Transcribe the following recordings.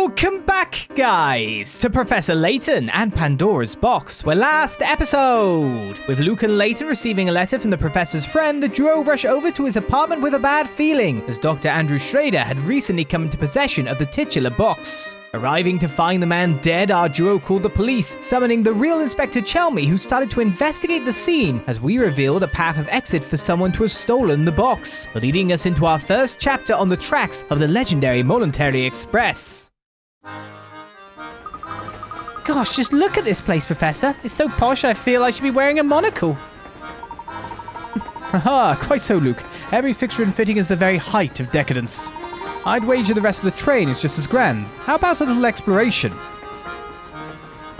Welcome back, guys, to Professor Layton and Pandora's box, where last episode, with Luke and Layton receiving a letter from the professor's friend, the duo rush over to his apartment with a bad feeling, as Dr. Andrew Schrader had recently come into possession of the titular box. Arriving to find the man dead, our duo called the police, summoning the real Inspector Chelmy, who started to investigate the scene as we revealed a path of exit for someone to have stolen the box, leading us into our first chapter on the tracks of the legendary Molentary Express. Gosh, just look at this place, Professor. It's so posh I feel I should be wearing a monocle. Haha, quite so, Luke. Every fixture and fitting is the very height of decadence. I'd wager the rest of the train is just as grand. How about a little exploration?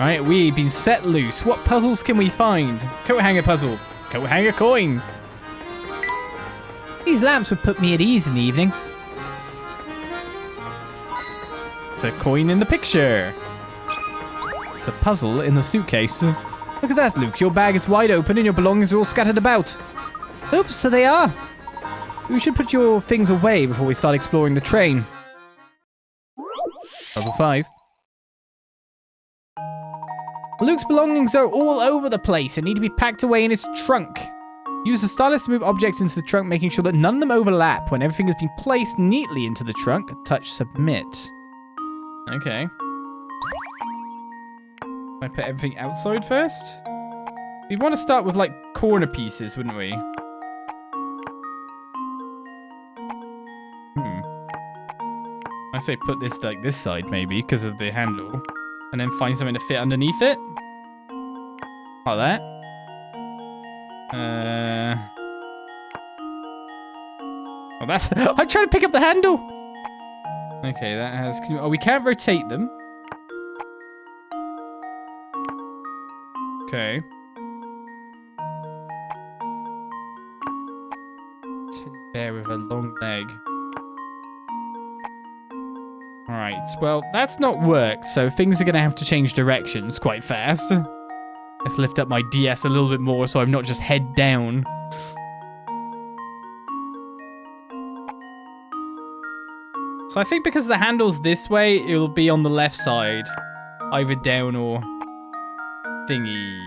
Alright, we've been set loose. What puzzles can we find? Coat hanger puzzle. Coat hanger coin. These lamps would put me at ease in the evening. It's a coin in the picture. It's a puzzle in the suitcase. Look at that, Luke. Your bag is wide open and your belongings are all scattered about. Oops, so they are. You should put your things away before we start exploring the train. Puzzle 5. Luke's belongings are all over the place and need to be packed away in his trunk. Use the stylus to move objects into the trunk, making sure that none of them overlap. When everything has been placed neatly into the trunk, touch submit. Okay. I put everything outside first? We'd want to start with, like, corner pieces, wouldn't we? I say put this like this side maybe because of the handle, and then find something to fit underneath it, like that. Oh, that's. I'm trying to pick up the handle. Okay, that has. Oh, we can't rotate them. Okay. Bear with a long leg. Alright, well, that's not worked, so things are going to have to change directions quite fast. Let's lift up my DS a little bit more so I'm not just head down. So I think because the handle's this way, it'll be on the left side. Either down or thingy.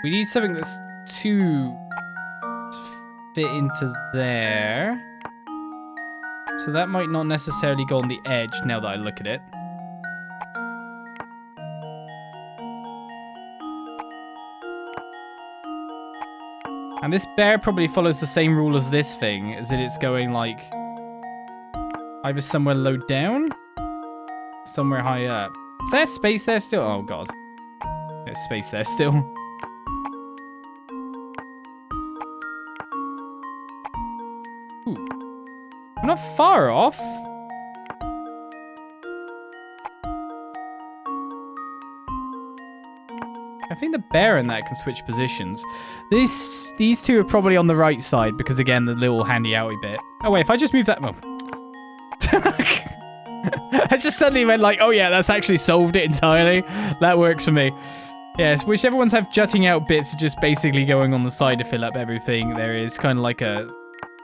We need something that's to fit into there. So that might not necessarily go on the edge now that I look at it. And this bear probably follows the same rule as this thing, as that it's going like either somewhere low down, somewhere high up. Is there space there still? Oh god. There's space there still. Ooh. I'm not far off. I think the bear and that can switch positions. These two are probably on the right side because, again, the little handy-outy bit. Oh, wait, if I just move that... Oh. I just suddenly went like, oh, yeah, that's actually solved it entirely. That works for me. Yes, whichever ones have jutting out bits are just basically going on the side to fill up everything. There is kind of like a...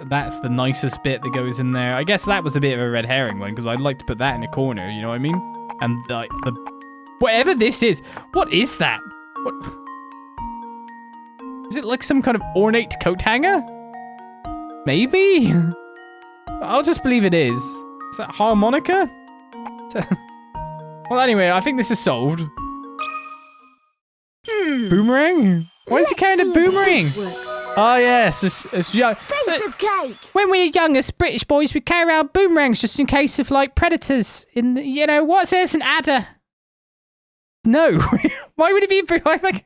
That's the nicest bit that goes in there. I guess that was a bit of a red herring one because I'd like to put that in a corner, you know what I mean? And the whatever this is, what is that? What is it, like some kind of ornate coat hanger? Maybe? I'll just believe it is. Is that harmonica? Well, anyway, I think this is solved. Boomerang? Why is he carrying a boomerang? Oh, yes. It's young. Piece of cake. When we were young, as British boys, we'd carry around boomerangs just in case of, like, predators. In the, you know, what's this? An adder? No. Why would it be like...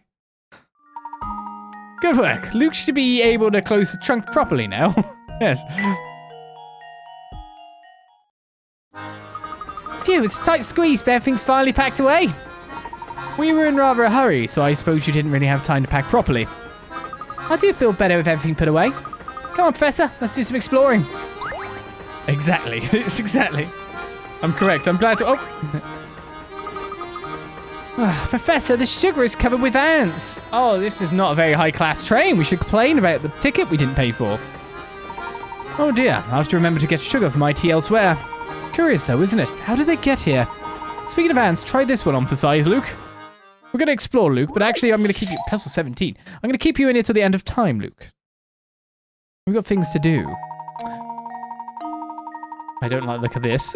Good work. Luke should be able to close the trunk properly now. Yes. Phew, it's a tight squeeze, but everything's finally packed away. We were in rather a hurry, so I suppose you didn't really have time to pack properly. I do feel better with everything put away. Come on, Professor. Let's do some exploring. Exactly. It's exactly. I'm correct. I'm glad to... Oh. Professor, the sugar is covered with ants. Oh, this is not a very high-class train. We should complain about the ticket we didn't pay for. Oh, dear. I'll have to remember to get sugar for my tea elsewhere. Curious, though, isn't it? How did they get here? Speaking of ants, try this one on for size, Luke. We're going to explore, Luke, but actually I'm going to keep you... Puzzle 17. I'm going to keep you in here till the end of time, Luke. We've got things to do. I don't like the look of this.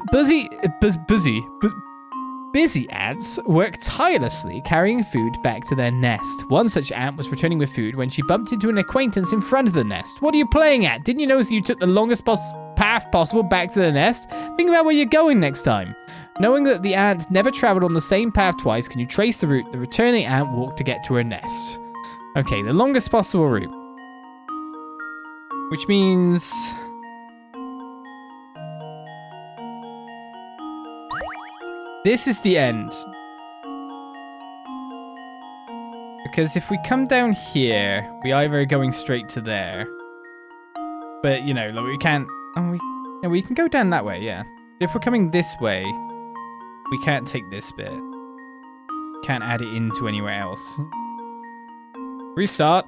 Busy ants work tirelessly carrying food back to their nest. One such ant was returning with food when she bumped into an acquaintance in front of the nest. What are you playing at? Didn't you notice you took the longest path possible back to the nest? Think about where you're going next time. Knowing that the ant never traveled on the same path twice, can you trace the route the returning ant walked to get to her nest? Okay, the longest possible route. Which means... this is the end. Because if we come down here, we either are going straight to there. But, you know, like we can't... oh, we can go down that way, yeah. If we're coming this way, we can't take this bit. Can't add it into anywhere else. Restart.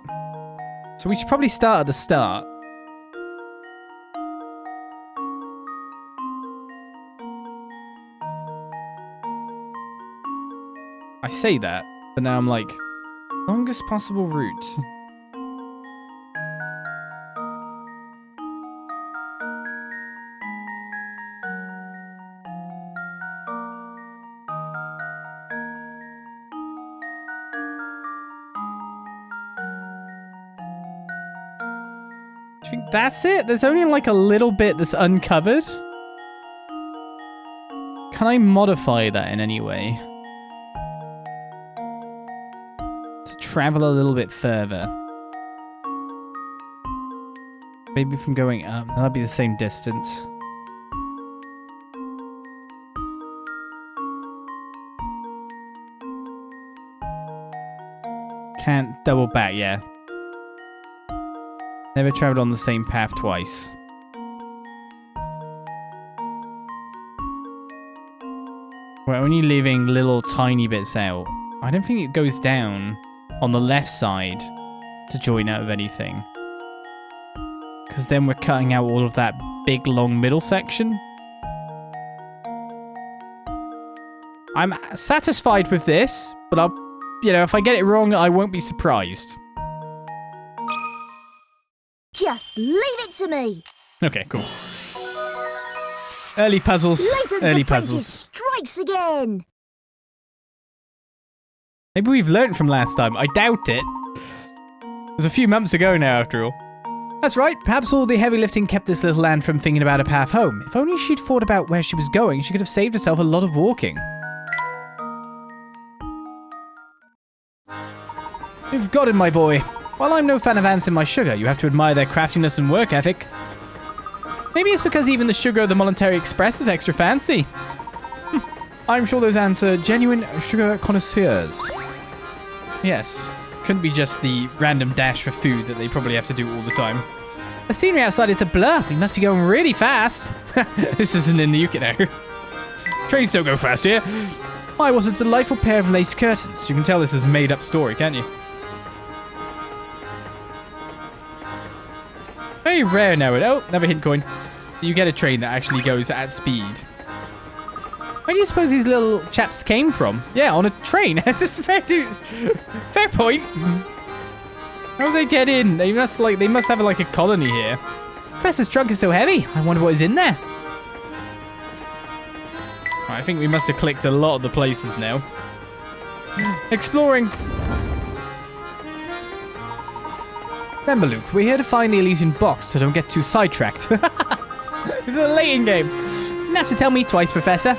So we should probably start at the start. I say that, but now I'm like, longest possible route. Do you think that's it? There's only like a little bit that's uncovered. Can I modify that in any way? Travel a little bit further. Maybe from going up. That'll be the same distance. Can't double back, yeah. Never traveled on the same path twice. We're only leaving little tiny bits out. I don't think it goes down on the left side to join out of anything. Because then we're cutting out all of that big long middle section. I'm satisfied with this, but I'll, you know, if I get it wrong, I won't be surprised. Just leave it to me. Okay, cool. Early puzzles. Layton's Early apprentice puzzles. strikes again. Maybe we've learned from last time. I doubt it. It was a few months ago now, after all. That's right. Perhaps all the heavy lifting kept this little ant from thinking about a path home. If only she'd thought about where she was going, she could have saved herself a lot of walking. You've got it, my boy. While I'm no fan of ants in my sugar, you have to admire their craftiness and work ethic. Maybe it's because even the sugar of the Molentary Express is extra fancy. I'm sure those ants are genuine sugar connoisseurs. Yes, couldn't be just the random dash for food that they probably have to do all the time. The scenery outside is a blur. We must be going really fast. This isn't in the UK now. Trains don't go fast here. Why, was a delightful pair of lace curtains. You can tell this is a made-up story, can't you? Very rare now. Oh, another hint coin. You get a train that actually goes at speed. Where do you suppose these little chaps came from? Yeah, on a train. That's fair point. How do they get in? They must have like a colony here. Professor's trunk is so heavy. I wonder what is in there. I think we must have clicked a lot of the places now. Exploring. Remember, Luke, we're here to find the Elysian box, so don't get too sidetracked. This is a Layton game. You don't have to tell me twice, Professor.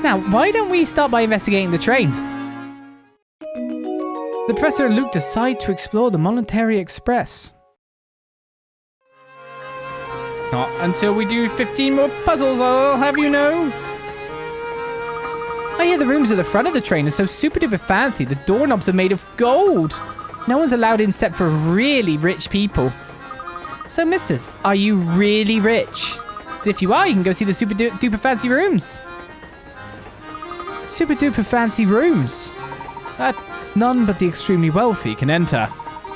Now, why don't we start by investigating the train? The Professor and Luke decide to explore the Molentary Express. Not until we do 15 more puzzles, I'll have you know. I hear the rooms at the front of the train are so super duper fancy, the doorknobs are made of gold. No one's allowed in except for really rich people. So, misters, are you really rich? If you are, you can go see the super duper fancy rooms. Super duper fancy rooms that none but the extremely wealthy can enter.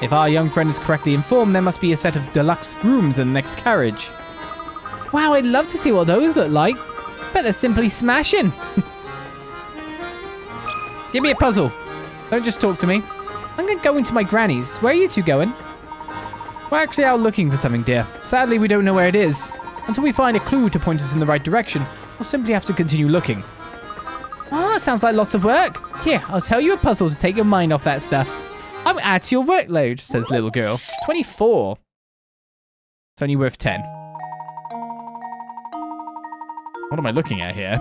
If our young friend is correctly informed, there must be a set of deluxe rooms in the next carriage. Wow, I'd love to see what those look like. Bet they're simply smashing. Give me a puzzle. Don't just talk to me. I'm going to go into my granny's. Where are you two going? We're actually out looking for something, dear. Sadly, we don't know where it is. Until we find a clue to point us in the right direction, we'll simply have to continue looking. Oh, that sounds like lots of work. Here, I'll tell you a puzzle to take your mind off that stuff. I'm add to your workload, says little girl. 24. It's only worth 10. What am I looking at here?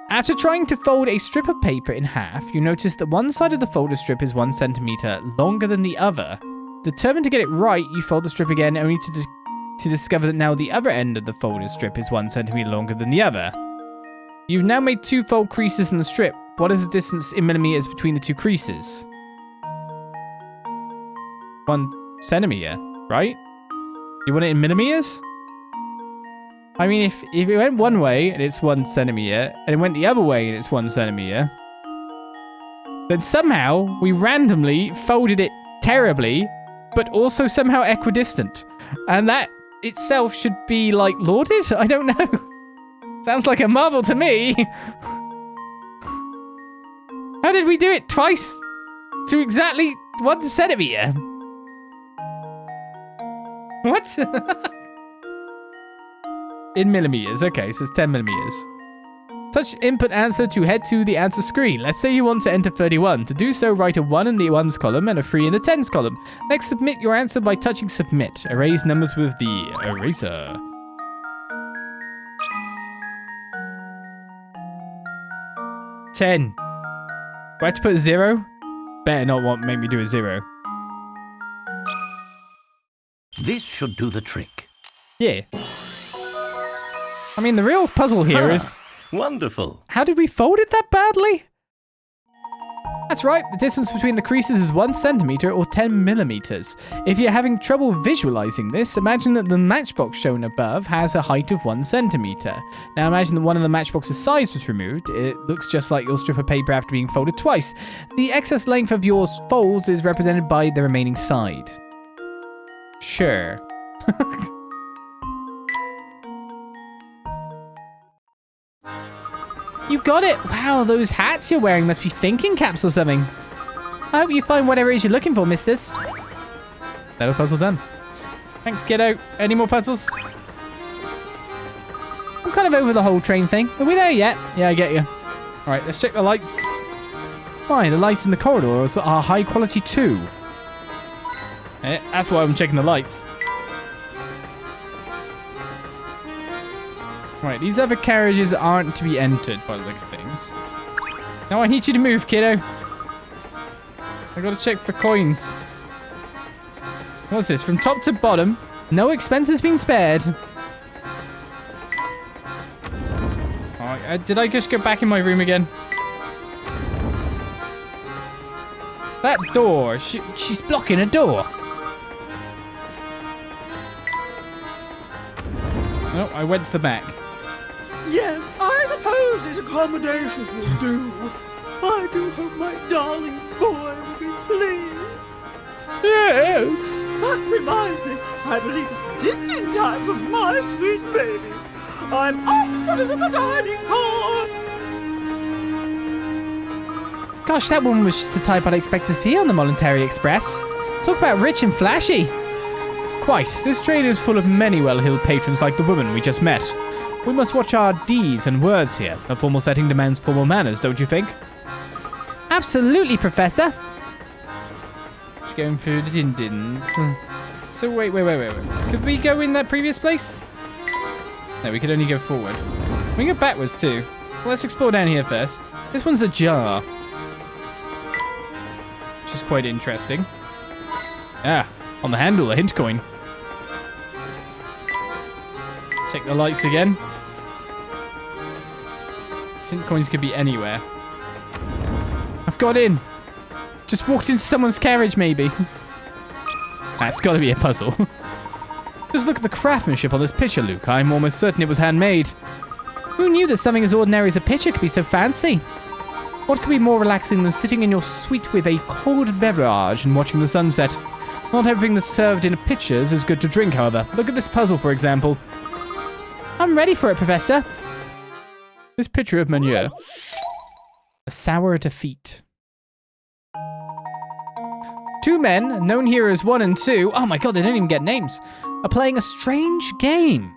After trying to fold a strip of paper in half, you notice that one side of the folded strip is 1 centimeter longer than the other. Determined to get it right, you fold the strip again, only to discover that now the other end of the folded strip is 1 centimeter longer than the other. You've now made 2 fold creases in the strip. What is the distance in millimeters between the 2 creases? 1 centimeter, right? You want it in millimeters? I mean, if it went one way and it's 1 centimeter, and it went the other way and it's 1 centimeter, then somehow we randomly folded it terribly, but also somehow equidistant. And that itself should be, like, lauded? I don't know. Sounds like a marvel to me. How did we do it twice to exactly 1 centimeter? What? In millimeters. Okay, so it's 10 millimeters. Touch input answer to head to the answer screen. Let's say you want to enter 31. To do so, write a 1 in the 1's column and a 3 in the 10's column. Next, submit your answer by touching submit. Erase numbers with the eraser. $10. Do I have to put a 0? Better not make me do a 0. This should do the trick. Yeah. I mean, the real puzzle here is... Wonderful. How did we fold it that badly? That's right. The distance between the creases is 1 centimeter or 10 millimeters. If you're having trouble visualizing this, imagine that the matchbox shown above has a height of 1 centimeter. Now imagine that one of the matchbox's sides was removed. It looks just like your strip of paper after being folded twice. The excess length of your folds is represented by the remaining side. Sure. You got it! Wow, those hats you're wearing must be thinking caps or something. I hope you find whatever it is you're looking for, misters. Another puzzle done. Thanks, kiddo. Any more puzzles? I'm kind of over the whole train thing. Are we there yet? Yeah, I get you. Alright, let's check the lights. Why, the lights in the corridors are high quality too. That's why I'm checking the lights. Right, these other carriages aren't to be entered by the look of things. Now I need you to move, kiddo. I gotta check for coins. What's this? From top to bottom, no expense has been spared. Did I just go back in my room again? It's that door. She's blocking a door. Oh, I went to the back. Yes, I suppose this accommodation will do. I do hope my darling boy will be pleased. Yes. That reminds me, I believe it's dinner time for my sweet baby. I'm off to visit the dining car. Gosh, that woman was just the type I'd expect to see on the Molentary Express. Talk about rich and flashy. Quite. This train is full of many well-heeled patrons like the woman we just met. We must watch our deeds and words here. A formal setting demands formal manners, don't you think? Absolutely, Professor. Just going through the din-dins. So wait. Could we go in that previous place? No, we could only go forward. We can go backwards too. Well, let's explore down here first. This one's ajar. Which is quite interesting. Ah, on the handle, a hint coin. Check the lights again. Hint coins could be anywhere. I've got in. Just walked into someone's carriage, maybe. That's got to be a puzzle. Just look at the craftsmanship on this picture, Luke. I'm almost certain it was handmade. Who knew that something as ordinary as a picture could be so fancy? What could be more relaxing than sitting in your suite with a cold beverage and watching the sunset? Not everything that's served in pictures is good to drink, however. Look at this puzzle, for example. I'm ready for it, Professor. This picture of Manure. A sour defeat. Two men, known here as 1 and 2, oh my god, they don't even get names, are playing a strange game.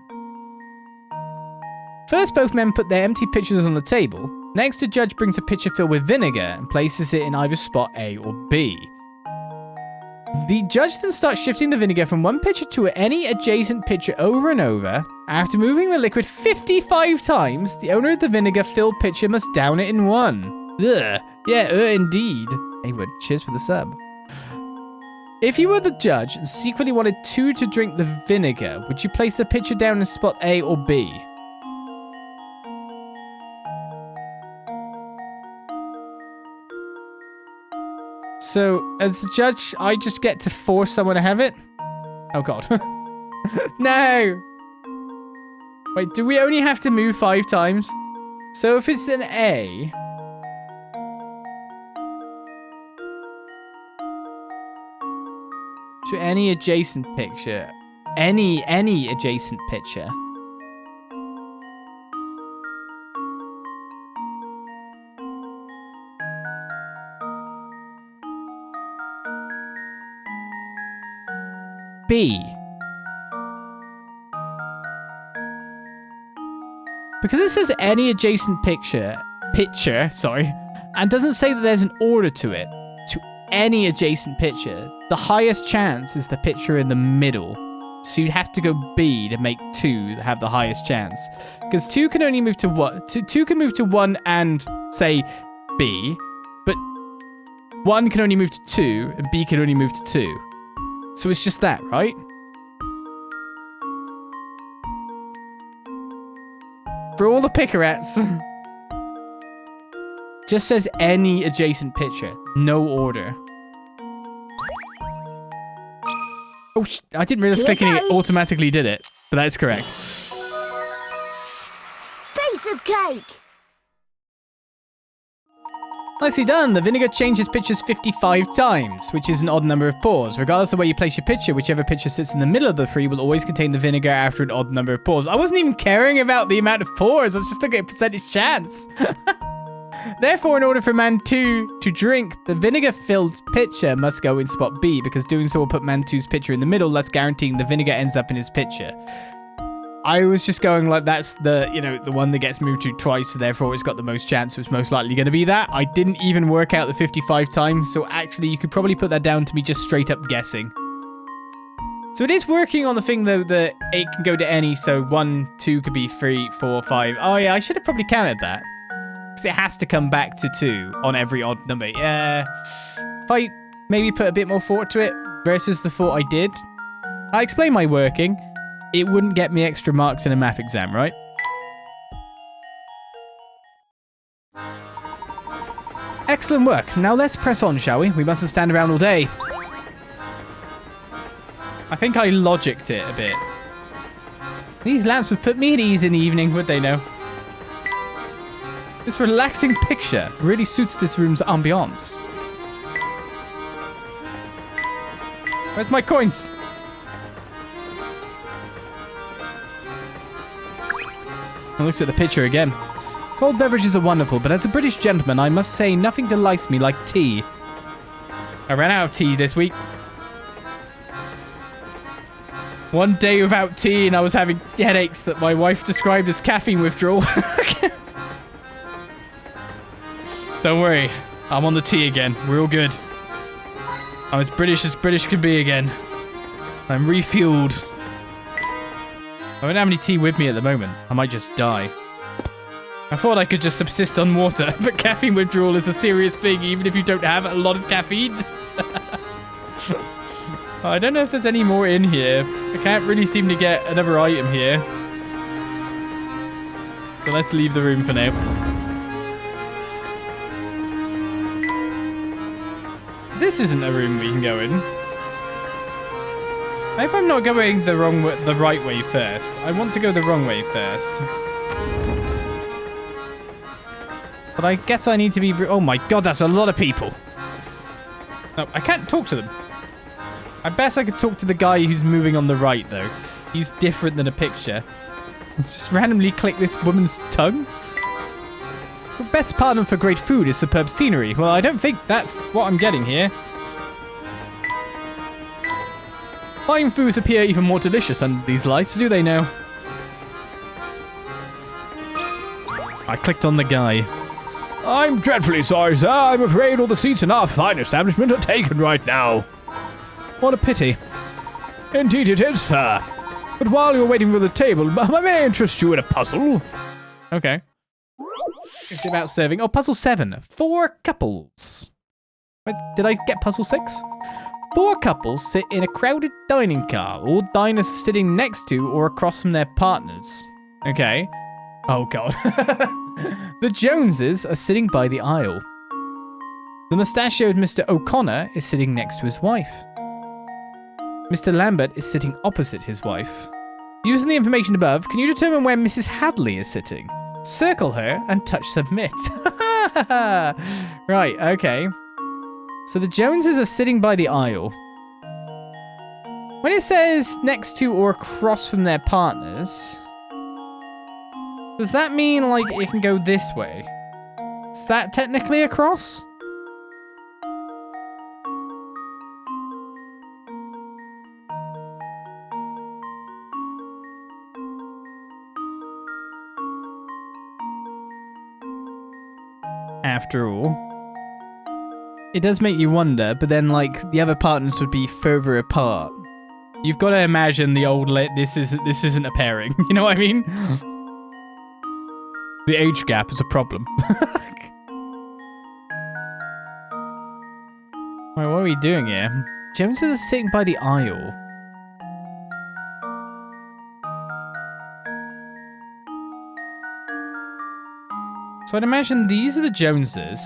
First, both men put their empty pitchers on the table. Next, the judge brings a pitcher filled with vinegar and places it in either spot A or B. The judge then starts shifting the vinegar from one pitcher to any adjacent pitcher over and over. After moving the liquid 55 times, the owner of the vinegar-filled pitcher must down it in one. Ugh. Yeah, indeed. Haywood, cheers for the sub. If you were the judge and secretly wanted 2 to drink the vinegar, would you place the pitcher down in spot A or B? So, as the judge, I just get to force someone to have it? Oh god. No! Wait, do we only have to move 5 times? So if it's an A... to any adjacent picture. Any adjacent picture. B. Because it says any adjacent picture, and doesn't say that there's an order to it, to any adjacent picture, the highest chance is the picture in the middle. So you'd have to go B to make 2 have the highest chance. Because 2 can only move to 1. 2 can move to 1 and, say, B, but 1 can only move to 2, and B can only move to 2. So it's just that, right? For all the pickerettes. Just says any adjacent picture. No order. Oh, I didn't realize clicking it automatically did it. But that's correct. Piece of cake. Nicely done. The vinegar changes pitchers 55 times, which is an odd number of pours. Regardless of where you place your pitcher, whichever pitcher sits in the middle of the 3 will always contain the vinegar after an odd number of pours. I wasn't even caring about the amount of pours. I was just looking at percentage chance. Therefore, in order for man 2 to drink, the vinegar-filled pitcher must go in spot B, because doing so will put man 2's pitcher in the middle, thus guaranteeing the vinegar ends up in his pitcher. I was just going like that's the, the one that gets moved to twice, so therefore it's got the most chance, so it's most likely going to be that. I didn't even work out the 55 times, so actually you could probably put that down to me just straight up guessing. So it is working on the thing, though, that it can go to any, so 1, 2 could be 3, 4, 5. Oh yeah, I should have probably counted that. Because it has to come back to 2 on every odd number. Yeah. If I maybe put a bit more thought to it versus the thought I did, I explain my working. It wouldn't get me extra marks in a math exam, right? Excellent work. Now let's press on, shall we? We mustn't stand around all day. I think I logicked it a bit. These lamps would put me at ease in the evening, would they know? This relaxing picture really suits this room's ambiance. Where's my coins? I looked at the picture again. Cold beverages are wonderful, but as a British gentleman, I must say nothing delights me like tea. I ran out of tea this week. One day without tea and I was having headaches that my wife described as caffeine withdrawal. Don't worry, I'm on the tea again. We're all good. I'm as British can be again. I'm refueled. I don't have any tea with me at the moment. I might just die. I thought I could just subsist on water, but caffeine withdrawal is a serious thing, even if you don't have a lot of caffeine. I don't know if there's any more in here. I can't really seem to get another item here. So let's leave the room for now. This isn't a room we can go in. I hope I'm not going the right way first. I want to go the wrong way first. But I guess I need to be... Oh my god, that's a lot of people. No, I can't talk to them. I best I could talk to the guy who's moving on the right, though. He's different than a picture. Just randomly click this woman's tongue. best pardon for great food is superb scenery. Well, I don't think that's what I'm getting here. Fine foods appear even more delicious under these lights, do they now? I clicked on the guy. I'm dreadfully sorry, sir. I'm afraid all the seats in our fine establishment are taken right now. What a pity. Indeed it is, sir. But while you're waiting for the table, may I interest you in a puzzle? Okay. It's about serving. Oh, puzzle 7. 4 couples. Wait, did I get puzzle 6? 4 couples sit in a crowded dining car. All diners are sitting next to or across from their partners. Okay. Oh, God. The Joneses are sitting by the aisle. The mustachioed Mr. O'Connor is sitting next to his wife. Mr. Lambert is sitting opposite his wife. Using the information above, can you determine where Mrs. Hadley is sitting? Circle her and touch submit. Right, okay. So the Joneses are sitting by the aisle. When it says next to or across from their partners, does that mean like it can go this way? Is that technically across? After all, it does make you wonder, but then like the other partners would be further apart. You've got to imagine the old this isn't a pairing. You know what I mean? The age gap is a problem. Wait, what are we doing here? Jones is sitting by the aisle. So I'd imagine these are the Joneses.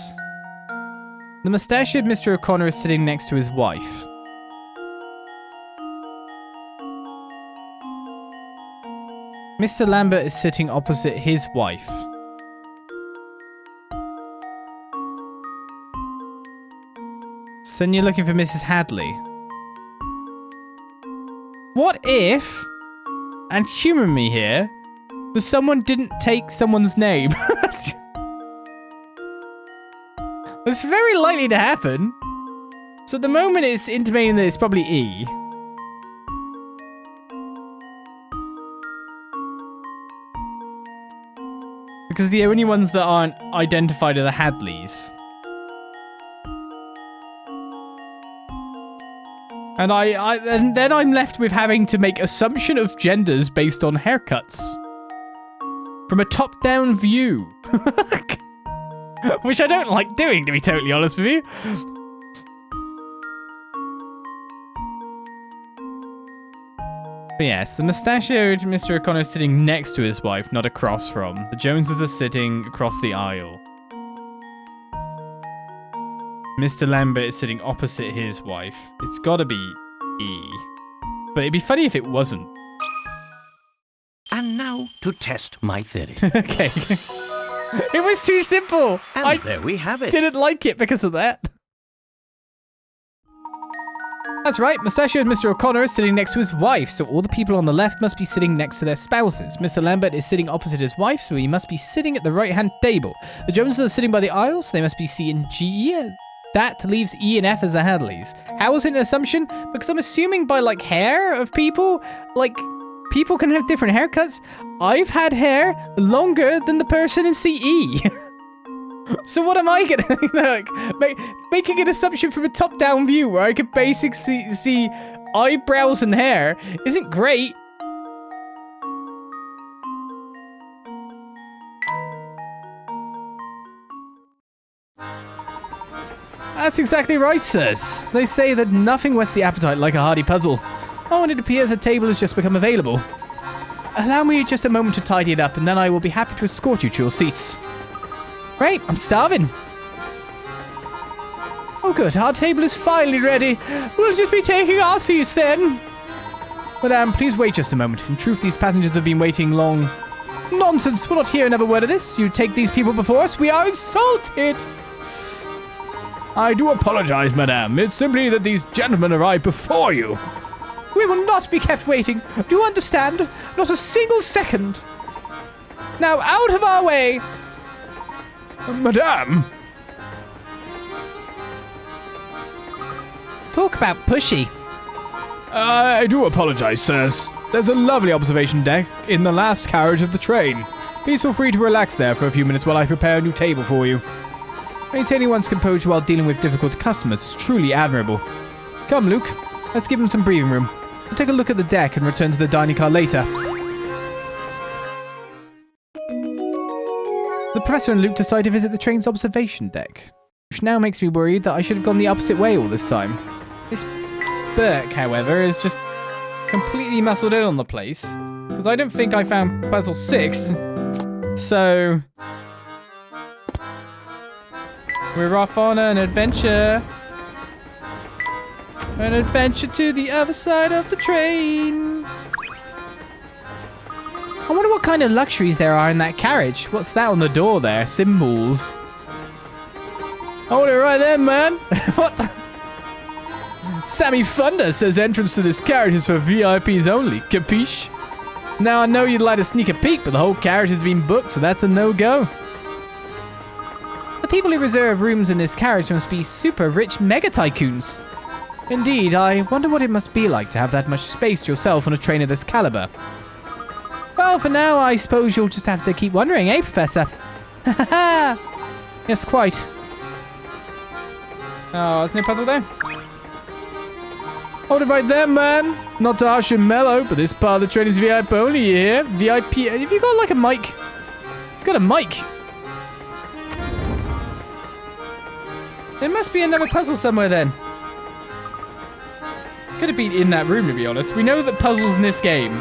The mustachioed Mr. O'Connor is sitting next to his wife. Mr. Lambert is sitting opposite his wife. So then you're looking for Mrs. Hadley. What if, and humor me here, that someone didn't take someone's name? It's very likely to happen. So at the moment it's intimating that it's probably E. Because the only ones that aren't identified are the Hadleys. And then I'm left with having to make assumption of genders based on haircuts. From a top-down view. Which I don't like doing, to be totally honest with you. But yes, the mustachioed Mr. O'Connor is sitting next to his wife, not across from. The Joneses are sitting across the aisle. Mr. Lambert is sitting opposite his wife. It's gotta be E. But it'd be funny if it wasn't. And now to test my theory. Okay. It was too simple. And there we have it. Didn't like it because of that. That's right, mustachioed Mr. O'Connor is sitting next to his wife, so all the people on the left must be sitting next to their spouses. Mr. Lambert is sitting opposite his wife, so he must be sitting at the right-hand table. The Joneses are sitting by the aisle, so they must be C and G. That leaves E and F as the Hadleys. How is it an assumption? Because I'm assuming by, like, hair of people, like, people can have different haircuts. I've had hair longer than the person in CE. So what am I gonna making an assumption from a top-down view where I could basically see eyebrows and hair isn't great. That's exactly right, sirs. They say that nothing whets the appetite like a hearty puzzle. Oh, and it appears a table has just become available. Allow me just a moment to tidy it up, and then I will be happy to escort you to your seats. Great, I'm starving. Oh good, our table is finally ready. We'll just be taking our seats then. Madame, please wait just a moment. In truth, these passengers have been waiting long. Nonsense, we'll not hear another word of this. You take these people before us, we are insulted. I do apologize, madame. It's simply that these gentlemen arrived before you. We will not be kept waiting. Do you understand? Not a single second. Now, out of our way. Madame? Talk about pushy. I do apologize, sirs. There's a lovely observation deck in the last carriage of the train. Please feel free to relax there for a few minutes while I prepare a new table for you. Maintaining one's composure while dealing with difficult customers is truly admirable. Come, Luke. Let's give him some breathing room. We'll take a look at the deck and return to the dining car later. The Professor and Luke decide to visit the train's observation deck, which now makes me worried that I should have gone the opposite way all this time. This Burke, however, is just completely muscled in on the place, because I don't think I found puzzle 6. So we're off on an adventure. An adventure to the other side of the train. I wonder what kind of luxuries there are in that carriage. What's that on the door there? Symbols. Hold it right there, man. What the? Sammy Thunder says entrance to this carriage is for VIPs only. Capiche? Now I know you'd like to sneak a peek, but the whole carriage has been booked, so that's a no-go. The people who reserve rooms in this carriage must be super rich mega tycoons. Indeed, I wonder what it must be like to have that much space to yourself on a train of this caliber. Well, for now, I suppose you'll just have to keep wondering, eh, Professor? Ha ha ha! Yes, quite. Oh, there's no puzzle there? Hold it right there, man. Not to harsh and mellow, but this part of the train is VIP only here. VIP. Have you got like a mic? It's got a mic. There must be another puzzle somewhere then. Could have been in that room, to be honest. We know that puzzles in this game,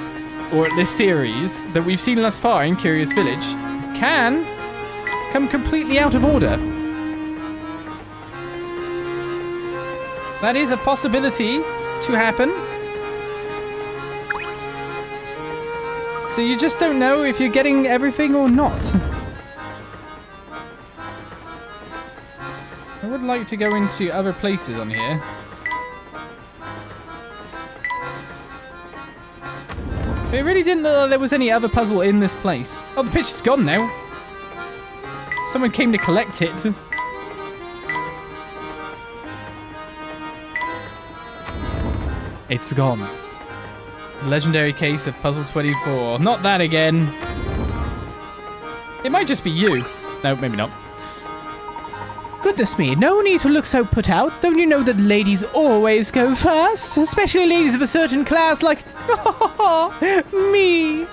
or this series, that we've seen thus far in Curious Village, can come completely out of order. That is a possibility to happen. So you just don't know if you're getting everything or not. I would like to go into other places on here. But it really didn't look like there was any other puzzle in this place. Oh, the picture's gone now. Someone came to collect it. It's gone. Legendary case of Puzzle 24. Not that again. It might just be you. No, maybe not. Goodness me, no need to look so put out. Don't you know that ladies always go first? Especially ladies of a certain class like... me.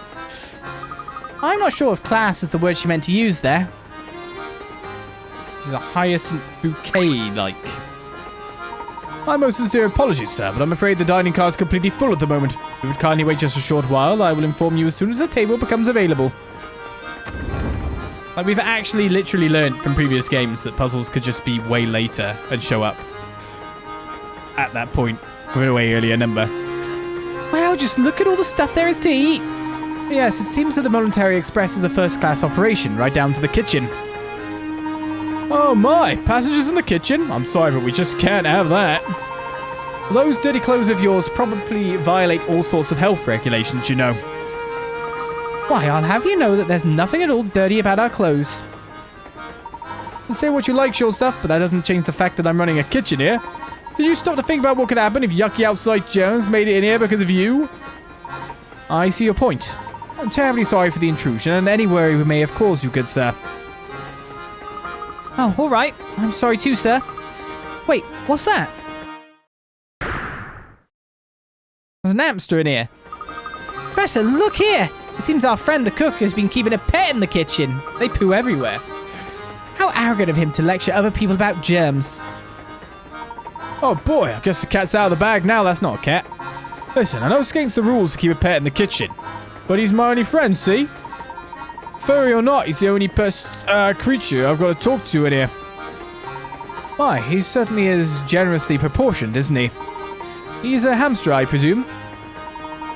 I'm not sure if class is the word she meant to use there. She's a hyacinth bouquet-like. My most sincere apologies, sir, but I'm afraid the dining car is completely full at the moment. If you would kindly wait just a short while, I will inform you as soon as the table becomes available. Like, we've actually literally learned from previous games that puzzles could just be way later and show up at that point with a way earlier number. Wow, just look at all the stuff there is to eat. Yes, it seems that the Molentary Express is a first-class operation, right down to the kitchen. Oh my, passengers in the kitchen? I'm sorry, but we just can't have that. Those dirty clothes of yours probably violate all sorts of health regulations, you know. Why, I'll have you know that there's nothing at all dirty about our clothes. Say what you like, short stuff, but that doesn't change the fact that I'm running a kitchen here. Did you stop to think about what could happen if yucky outside germs made it in here because of you? I see your point. I'm terribly sorry for the intrusion and any worry we may have caused you, good sir. Oh, all right. I'm sorry too, sir. Wait, what's that? There's an hamster in here. Professor, look here! It seems our friend the cook has been keeping a pet in the kitchen. They poo everywhere. How arrogant of him to lecture other people about germs. Oh boy, I guess the cat's out of the bag now. That's not a cat. Listen, I know it's against the rules to keep a pet in the kitchen, but he's my only friend, see? Furry or not, he's the only creature I've got to talk to in here. Why, he certainly is generously proportioned, isn't he? He's a hamster, I presume?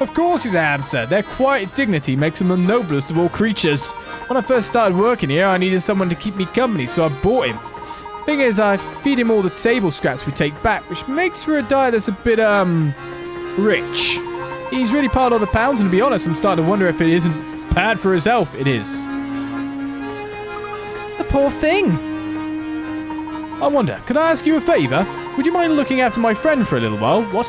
Of course he's a hamster. Their quiet dignity makes him the noblest of all creatures. When I first started working here, I needed someone to keep me company, so I bought him. Thing is, I feed him all the table scraps we take back, which makes for a diet that's a bit, rich. He's really piled on the pounds, and to be honest, I'm starting to wonder if it isn't bad for his health. It is. The poor thing. I wonder, could I ask you a favour? Would you mind looking after my friend for a little while? What?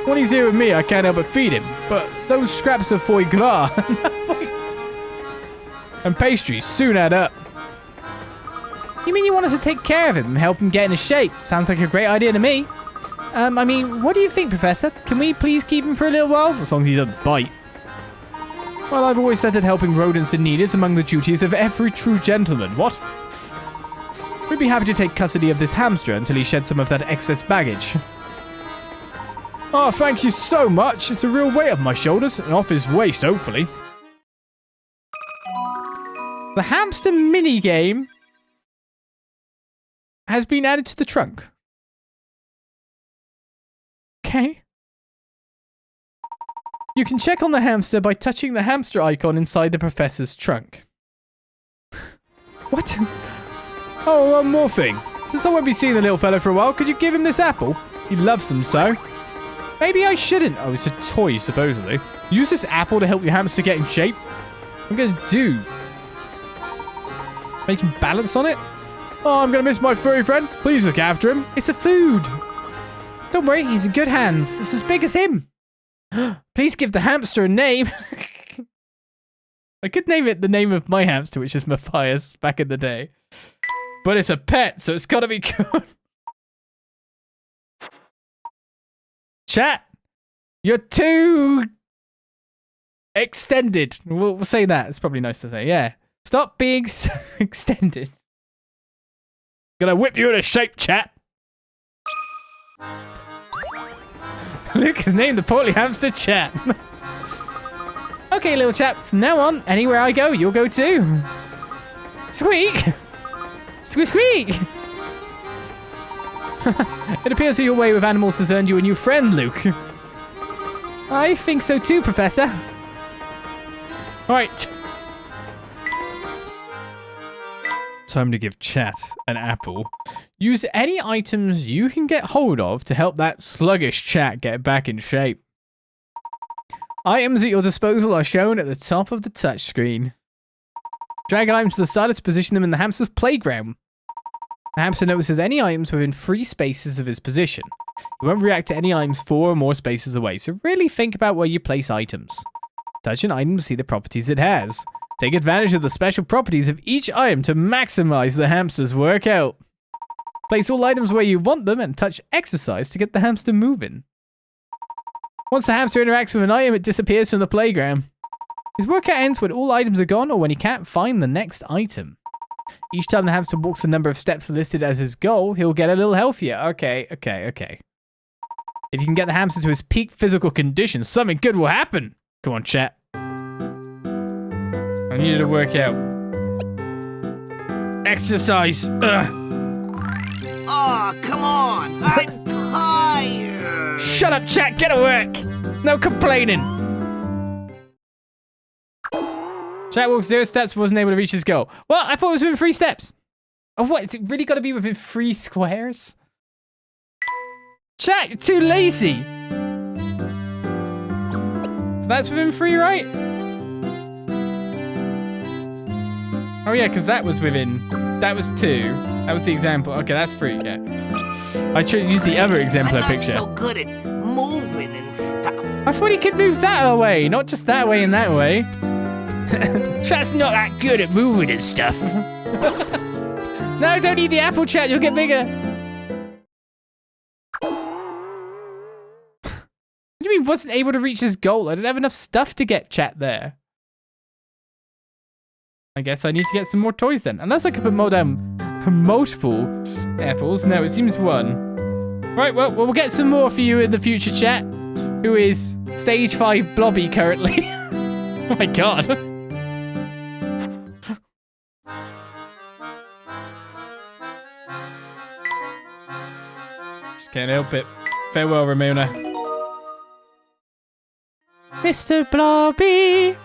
When he's here with me, I can't help but feed him. But those scraps of foie gras and pastries soon add up. You mean you want us to take care of him and help him get into shape? Sounds like a great idea to me. I mean, what do you think, Professor? Can we please keep him for a little while? As long as he doesn't bite. Well, I've always said that helping rodents in need is among the duties of every true gentleman. What? We'd be happy to take custody of this hamster until he sheds some of that excess baggage. Oh, thank you so much. It's a real weight off my shoulders and off his waist, hopefully. The hamster minigame has been added to the trunk. Okay. You can check on the hamster by touching the hamster icon inside the professor's trunk. What? Oh, one more thing. Since I won't be seeing the little fellow for a while, could you give him this apple? He loves them so. Maybe I shouldn't. Oh, it's a toy, supposedly. Use this apple to help your hamster get in shape. What am I going to do? Make him balance on it? Oh, I'm going to miss my furry friend. Please look after him. It's a food. Don't worry, he's in good hands. It's as big as him. Please give the hamster a name. I could name it the name of my hamster, which is Matthias, back in the day. But it's a pet, so it's got to be good. Chat, you're too extended. We'll say that. It's probably nice to say. Yeah. Stop being so extended. Gonna whip you into shape, chat. Luke has named the portly hamster Chat. Okay, little chap. From now on, anywhere I go, you'll go too. Squeak! Squeak, squeak! It appears that your way with animals has earned you a new friend, Luke. I think so too, Professor. Right. Time to give Chat an apple. Use any items you can get hold of to help that sluggish Chat get back in shape. Items at your disposal are shown at the top of the touchscreen. Drag items to the side to position them in the hamster's playground. The hamster notices any items within 3 spaces of his position. You won't react to any items 4 or more spaces away, so really think about where you place items. Touch an item to see the properties it has. Take advantage of the special properties of each item to maximize the hamster's workout. Place all items where you want them and touch exercise to get the hamster moving. Once the hamster interacts with an item, it disappears from the playground. His workout ends when all items are gone or when he can't find the next item. Each time the hamster walks the number of steps listed as his goal, he'll get a little healthier. Okay. If you can get the hamster to his peak physical condition, something good will happen. Come on, chat. I needed to work out. Exercise. Ugh. Oh, come on. I'm tired. Shut up, chat. Get to work. No complaining. Chat walks 0 steps but wasn't able to reach his goal. Well, I thought it was within 3 steps. Oh, what? Is it really got to be within 3 squares? Chat, you're too lazy. So that's within 3, right? Oh, yeah, because that was within... That was 2. That was the example. Okay, that's 3, yeah. I should use the other exemplar picture. I'm so good at moving and stuff. I thought he could move that way, not just that way and that way. Chat's not that good at moving and stuff. No, don't eat the apple, chat. You'll get bigger. What do you mean wasn't able to reach his goal? I didn't have enough stuff to get chat there. I guess I need to get some more toys then. Unless I could put more down multiple apples. No, it seems 1. Right, well, we'll get some more for you in the future, chat. Who is stage 5 blobby currently. Oh my god. Just can't help it. Farewell, Ramona. Mr. Blobby.